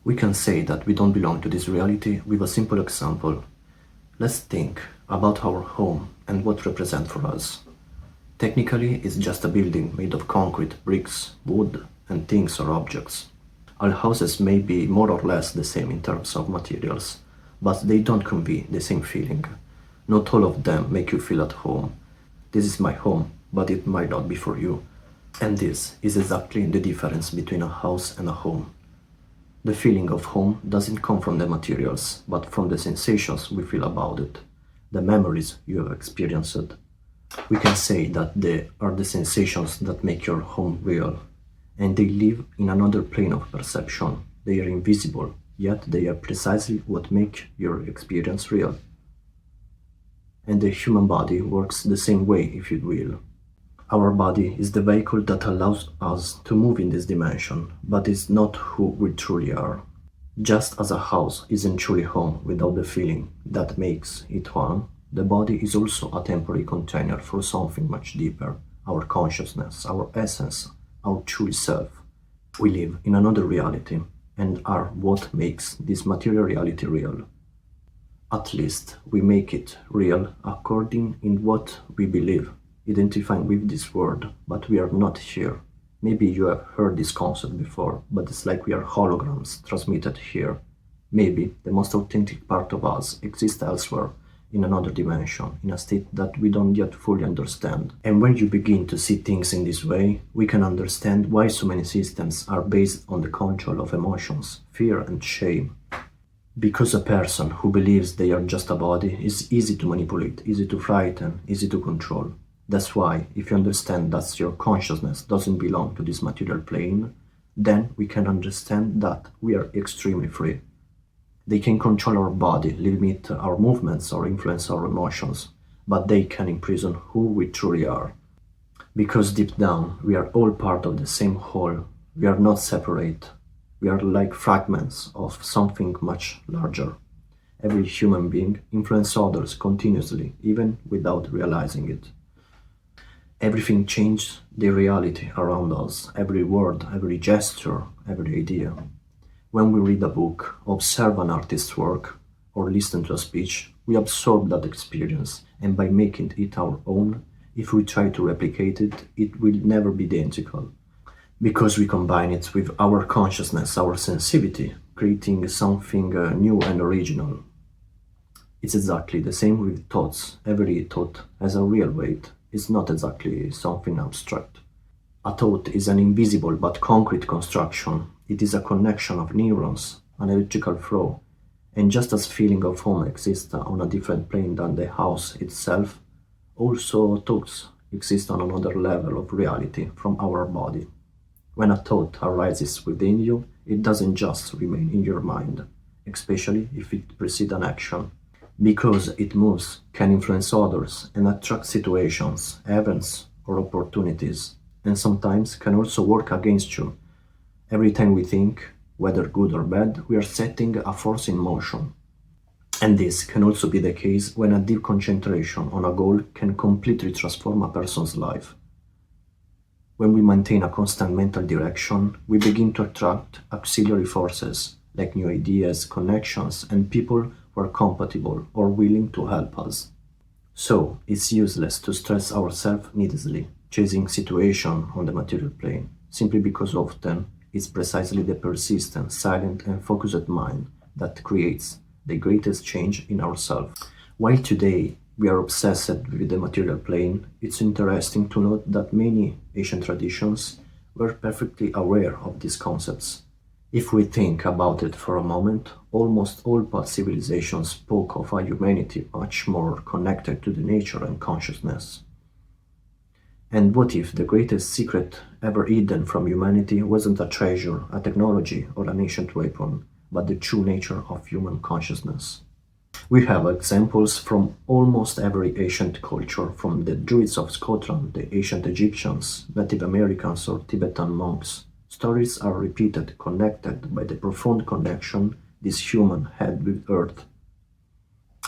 We can say that we don't belong to this reality with a simple example. Let's think about our home and what represents for us. Technically, it's just a building made of concrete, bricks, wood, and things or objects. All houses may be more or less the same in terms of materials, but they don't convey the same feeling. Not all of them make you feel at home. This is my home, but it might not be for you. And this is exactly the difference between a house and a home. The feeling of home doesn't come from the materials, but from the sensations we feel about it, the memories you have experienced. We can say that they are the sensations that make your home real, and they live in another plane of perception. They are invisible, yet they are precisely what make your experience real. And the human body works the same way, if you will. Our body is the vehicle that allows us to move in this dimension, but is not who we truly are. Just as a house isn't truly home without the feeling that makes it one, the body is also a temporary container for something much deeper, our consciousness, our essence, our true self. We live in another reality and are what makes this material reality real. At least we make it real according in what we believe, identifying with this world, but we are not here. Maybe you have heard this concept before, but it's like we are holograms transmitted here. Maybe the most authentic part of us exists elsewhere, in another dimension, in a state that we don't yet fully understand. And when you begin to see things in this way, we can understand why so many systems are based on the control of emotions, fear and shame. Because a person who believes they are just a body is easy to manipulate, easy to frighten, easy to control. That's why, if you understand that your consciousness doesn't belong to this material plane, then we can understand that we are extremely free. They can control our body, limit our movements, or influence our emotions, but they can imprison who we truly are. Because deep down, we are all part of the same whole. We are not separate. We are like fragments of something much larger. Every human being influences others continuously, even without realizing it. Everything changes the reality around us, every word, every gesture, every idea. When we read a book, observe an artist's work, or listen to a speech, we absorb that experience, and by making it our own, if we try to replicate it, it will never be identical. Because we combine it with our consciousness, our sensitivity, creating something new and original. It's exactly the same with thoughts. Every thought has a real weight. It's not exactly something abstract. A thought is an invisible but concrete construction. It is a connection of neurons, an electrical flow. And just as feeling of home exists on a different plane than the house itself, also thoughts exist on another level of reality from our body. When a thought arises within you, it doesn't just remain in your mind, especially if it precedes an action. Because it moves, can influence others and attract situations, events, or opportunities, and sometimes can also work against you. Every time we think, whether good or bad, we are setting a force in motion. And this can also be the case when a deep concentration on a goal can completely transform a person's life. When we maintain a constant mental direction, we begin to attract auxiliary forces, like new ideas, connections, and people who are compatible or willing to help us. So, it's useless to stress ourselves needlessly, chasing situation on the material plane, simply because often it's precisely the persistent, silent, and focused mind that creates the greatest change in ourselves. While today we are obsessed with the material plane, it's interesting to note that many ancient traditions were perfectly aware of these concepts. If we think about it for a moment, almost all past civilizations spoke of a humanity much more connected to the nature and consciousness. And what if the greatest secret ever hidden from humanity wasn't a treasure, a technology, or an ancient weapon, but the true nature of human consciousness? We have examples from almost every ancient culture, from the Druids of Scotland, the ancient Egyptians, Native Americans, or Tibetan monks. Stories are repeated, connected by the profound connection this human had with Earth.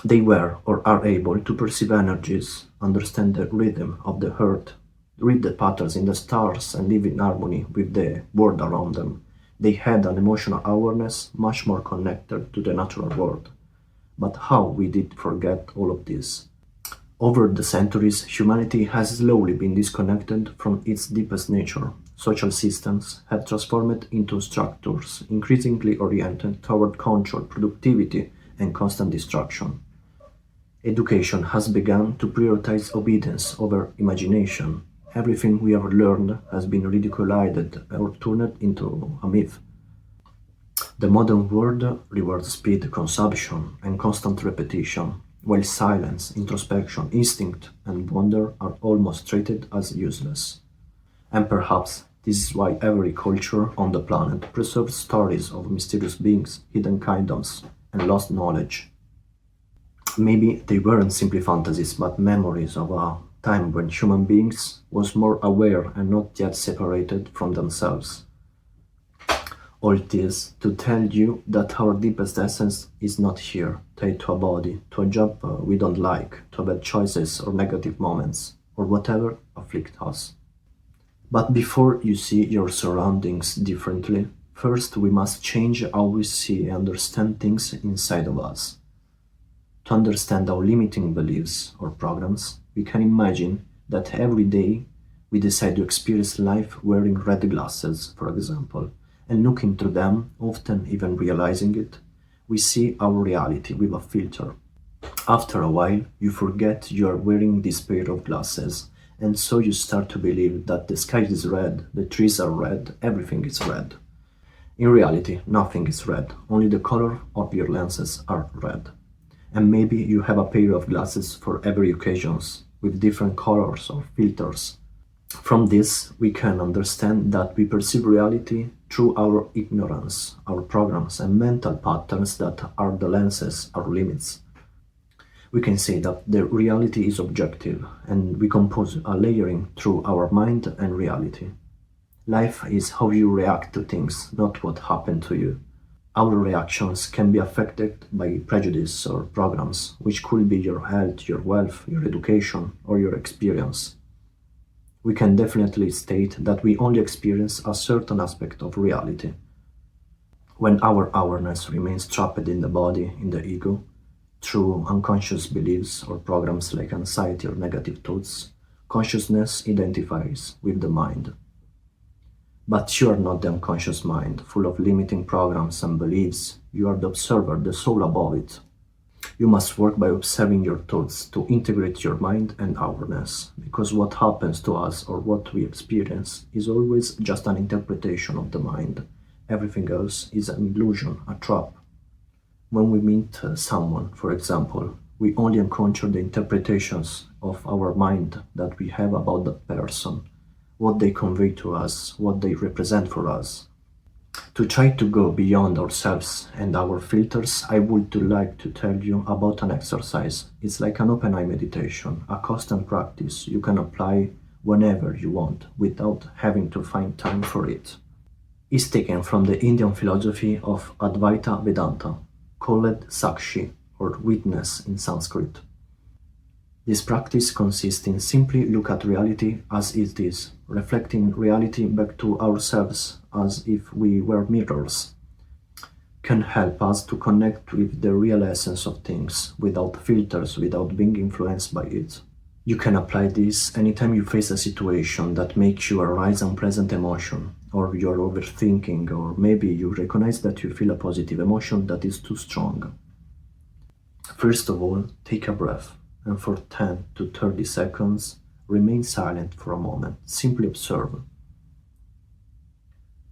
They were or are able to perceive energies, understand the rhythm of the Earth, read the patterns in the stars, and live in harmony with the world around them. They had an emotional awareness much more connected to the natural world. But how we did forget all of this? Over the centuries, humanity has slowly been disconnected from its deepest nature. Social systems have transformed into structures increasingly oriented toward control, productivity, and constant distraction. Education has begun to prioritize obedience over imagination. Everything we have learned has been ridiculized or turned into a myth. The modern world rewards speed, consumption, and constant repetition, while silence, introspection, instinct, and wonder are almost treated as useless. And perhaps this is why every culture on the planet preserves stories of mysterious beings, hidden kingdoms, and lost knowledge. Maybe they weren't simply fantasies, but memories of a time when human beings was more aware and not yet separated from themselves. All this to tell you that our deepest essence is not here, tied to a body, to a job we don't like, to bad choices or negative moments, or whatever afflict us. But before you see your surroundings differently, first we must change how we see and understand things inside of us. To understand our limiting beliefs or programs, we can imagine that every day we decide to experience life wearing red glasses, for example, and looking through them, often even realizing it, we see our reality with a filter. After a while, you forget you are wearing this pair of glasses, and so you start to believe that the sky is red, the trees are red, everything is red. In reality, nothing is red, only the color of your lenses are red. And maybe you have a pair of glasses for every occasions, with different colors or filters. From this, we can understand that we perceive reality through our ignorance, our programs, and mental patterns that are the lenses, our limits. We can say that the reality is objective, and we compose a layering through our mind and reality. Life is how you react to things, not what happened to you. Our reactions can be affected by prejudice or programs, which could be your health, your wealth, your education, or your experience. We can definitely state that we only experience a certain aspect of reality. When our awareness remains trapped in the body, in the ego, through unconscious beliefs or programs like anxiety or negative thoughts, consciousness identifies with the mind. But you are not the unconscious mind, full of limiting programs and beliefs. You are the observer, the soul above it. You must work by observing your thoughts to integrate your mind and awareness, because what happens to us or what we experience is always just an interpretation of the mind. Everything else is an illusion, a trap. When we meet someone, for example, we only encounter the interpretations of our mind that we have about that person, what they convey to us, what they represent for us. To try to go beyond ourselves and our filters, I would like to tell you about an exercise. It's like an open eye meditation, a constant practice you can apply whenever you want without having to find time for it. It's taken from the Indian philosophy of Advaita Vedanta, called Sakshi or witness in Sanskrit. This practice consists in simply look at reality as it is, reflecting reality back to ourselves as if we were mirrors. Can help us to connect with the real essence of things, without filters, without being influenced by it. You can apply this anytime you face a situation that makes you arise unpleasant emotion, or you're overthinking, or maybe you recognize that you feel a positive emotion that is too strong. First of all, take a breath, and for 10 to 30 seconds, remain silent for a moment. Simply observe.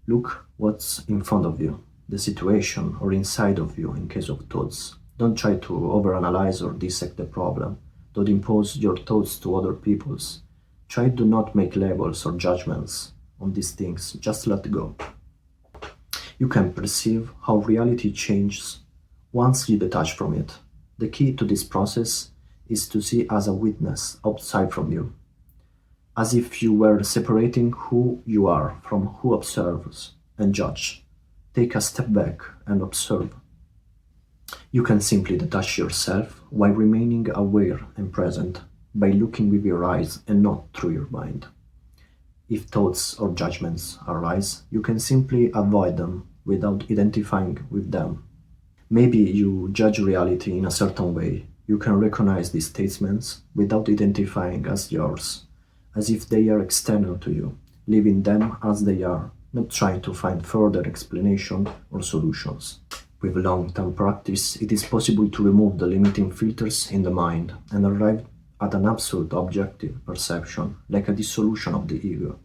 Look what's in front of you, the situation, or inside of you in case of thoughts. Don't try to overanalyze or dissect the problem. Don't impose your thoughts to other people's. Try to not make labels or judgments on these things. Just let go. You can perceive how reality changes once you detach from it. The key to this process is to see as a witness outside from you, as if you were separating who you are from who observes and judge. Take a step back and observe. You can simply detach yourself while remaining aware and present by looking with your eyes and not through your mind. If thoughts or judgments arise, you can simply avoid them without identifying with them. Maybe you judge reality in a certain way. You can recognize these statements without identifying as yours, as if they are external to you, leaving them as they are, not trying to find further explanation or solutions. With long-term practice, it is possible to remove the limiting filters in the mind and arrive at an absolute objective perception, like a dissolution of the ego.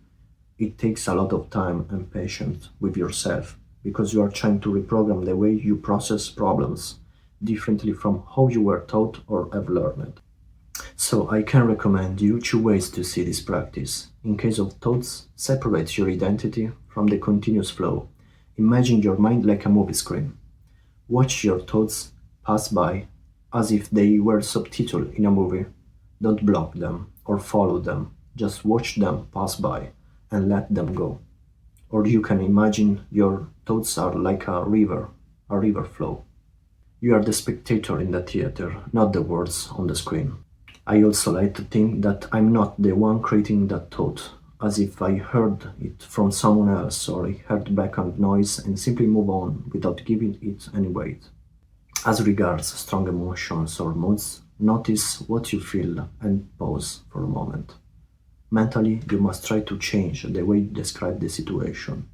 It takes a lot of time and patience with yourself because you are trying to reprogram the way you process problems differently from how you were taught or have learned. So I can recommend you two ways to see this practice. In case of thoughts, separate your identity from the continuous flow. Imagine your mind like a movie screen. Watch your thoughts pass by as if they were subtitled in a movie. Don't block them or follow them. Just watch them pass by and let them go. Or you can imagine your thoughts are like a river flow. You are the spectator in the theater, not the words on the screen. I also like to think that I'm not the one creating that thought, as if I heard it from someone else or I heard background noise and simply move on without giving it any weight. As regards strong emotions or moods, notice what you feel and pause for a moment. Mentally, you must try to change the way you describe the situation.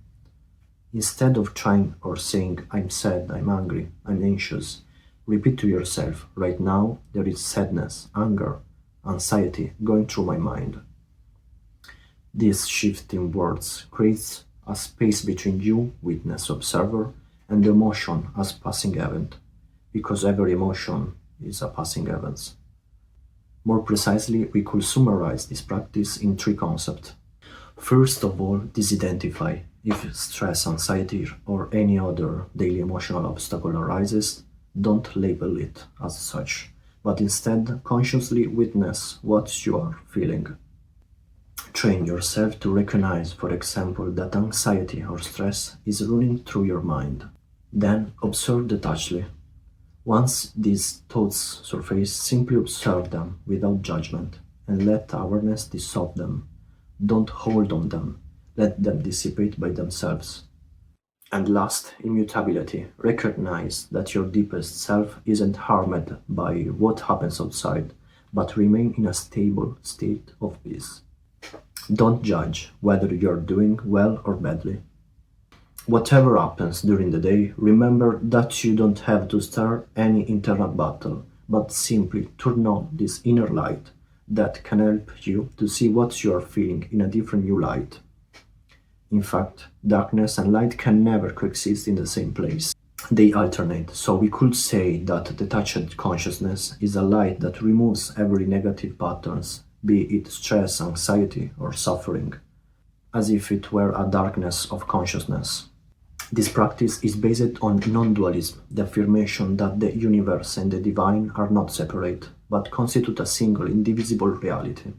Instead of trying or saying, I'm sad, I'm angry, I'm anxious, repeat to yourself, right now there is sadness, anger, anxiety going through my mind. This shift in words creates a space between you, witness, observer, and the emotion as passing event, because every emotion is a passing event. More precisely, we could summarize this practice in three concepts. First of all, disidentify. If stress, anxiety, or any other daily emotional obstacle arises, don't label it as such, but instead consciously witness what you are feeling. Train yourself to recognize, for example, that anxiety or stress is running through your mind. Then observe detachedly. Once these thoughts surface, simply observe them without judgment and let awareness dissolve them. Don't hold on them. Let them dissipate by themselves. And last, immutability. Recognize that your deepest self isn't harmed by what happens outside, but remain in a stable state of peace. Don't judge whether you're doing well or badly. Whatever happens during the day, remember that you don't have to start any internal battle, but simply turn on this inner light that can help you to see what you are feeling in a different new light. In fact, darkness and light can never coexist in the same place. They alternate, so we could say that detached consciousness is a light that removes every negative patterns, be it stress, anxiety, or suffering, as if it were a darkness of consciousness. This practice is based on non-dualism, the affirmation that the universe and the divine are not separate, but constitute a single, indivisible reality.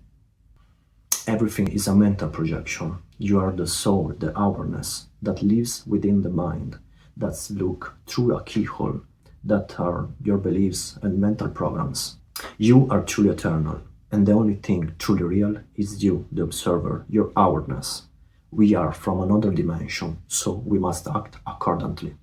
Everything is a mental projection. You are the soul, the awareness that lives within the mind, that's look through a keyhole, that are your beliefs and mental programs. You are truly eternal, and the only thing truly real is you, the observer, your awareness. We are from another dimension, so we must act accordingly.